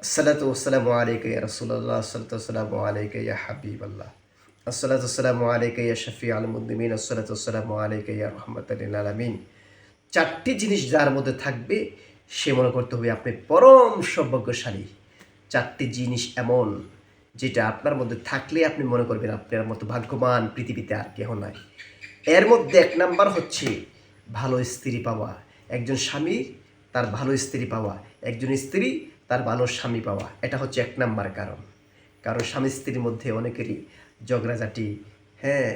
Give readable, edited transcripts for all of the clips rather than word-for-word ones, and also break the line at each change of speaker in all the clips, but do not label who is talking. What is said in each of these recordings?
আসসালাতু ওয়াসসালামু আলাইকা ইয়া রাসূলুল্লাহ আসসালাতু ওয়াসসালামু আলাইকা ইয়া হাবিবাল্লাহ আসসালাতু ওয়াসসালামু আলাইকা ইয়া শাফিউল মুযনিমিন আসসালাতু ওয়াসসালামু আলাইকা ইয়া রাহমাতাল লিল আলামিন। চারটি জিনিস যার মধ্যে থাকবে সে মনে করতে হবে আপনি পরম সৌভাগ্যশালী। চারটি জিনিস এমন যেটা আপনার মধ্যে থাকলে আপনি মনে করবেন আপনার মতো ভাগ্যবান পৃথিবীতে আর কেহ নাই। এর মধ্যে এক নাম্বার হচ্ছে ভালো স্ত্রী পাওয়া। একজন স্বামী তার ভালো স্ত্রী পাওয়া, একজন স্ত্রী তার ভালো স্বামী পাওয়া, এটা হচ্ছে এক নাম্বার কারণ। কারণ স্বামী স্ত্রীর মধ্যে অনেকেরই ঝগড়াঝাটি, হ্যাঁ,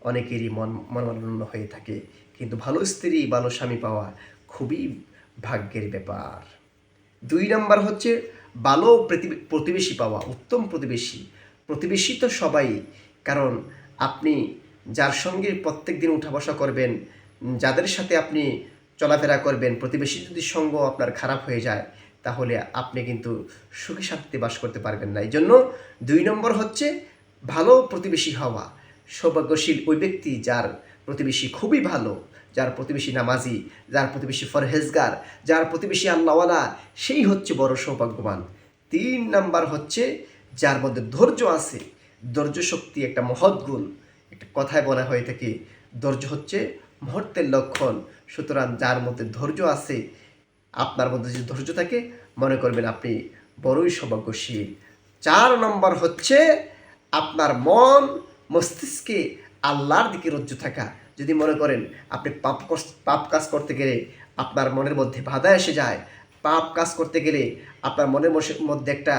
অনেকেরই মনোমালিন্য হয়ে থাকে, কিন্তু ভালো স্ত্রী ভালো স্বামী পাওয়া খুবই ভাগ্যের ব্যাপার। দুই নাম্বার হচ্ছে ভালো প্রতিবেশী পাওয়া, উত্তম প্রতিবেশী। প্রতিবেশী তো সবাই, কারণ আপনি যার সঙ্গে প্রত্যেক দিন উঠা বসা করবেন, যাদের সাথে আপনি চলাফেরা করবেন, প্রতিবেশী যদি সঙ্গ আপনার খারাপ হয়ে যায় তাহলে আপনি কিন্তু সুখে শান্তিতে বাস করতে পারবেন না। এই জন্য দুই নম্বর হচ্ছে ভালো প্রতিবেশী হওয়া। সৌভাগ্যশীল ওই ব্যক্তি যার প্রতিবেশী খুবই ভালো, যার প্রতিবেশী নামাজি, যার প্রতিবেশী ফরহেজগার, যার প্রতিবেশী আল্লাহওয়ালা, সেই হচ্ছে বড় সৌভাগ্যবান। তিন নাম্বার হচ্ছে যার মধ্যে ধৈর্য আছে। ধৈর্য শক্তি একটা মহৎ গুণ। একটা কথায় বলা হয়ে থাকে ধৈর্য হচ্ছে মুহূর্তের লক্ষণ। সুতরাং যার মধ্যে ধৈর্য আছে, আপনার মধ্যে যদি ধৈর্য থাকে মনে করবেন আপনি বড়ই সৌভাগ্যশীল। চার নম্বর হচ্ছে আপনার মন মস্তিষ্কে আল্লাহর দিকে রজ্জু থাকা। যদি মনে করেন আপনি পাপ কাজ করতে গেলে আপনার মনের মধ্যে বাধা এসে যায়, পাপ কাজ করতে গেলে আপনার মনের মধ্যে একটা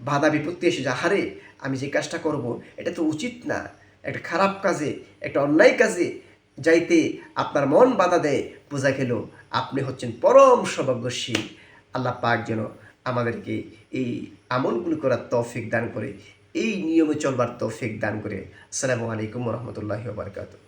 বাধা বিপত্তি এসে যায়, হারে আমি যে কাজটা করব এটা তো উচিত না, একটা খারাপ কাজে, একটা অন্যায় কাজে যাইতে আপনার মন বাধা দেয়, বোঝা গেল আপনি হচ্ছেন পরম সৌভাগ্যশীল। আল্লাহ পাক যেন আমাদেরকে এই আমলগুলো করার তৌফিক দান করে, এই নিয়মে চলবার তৌফিক দান করে। আসসালামু আলাইকুম ওয়া রাহমাতুল্লাহি ওয়া বারাকাতুহু।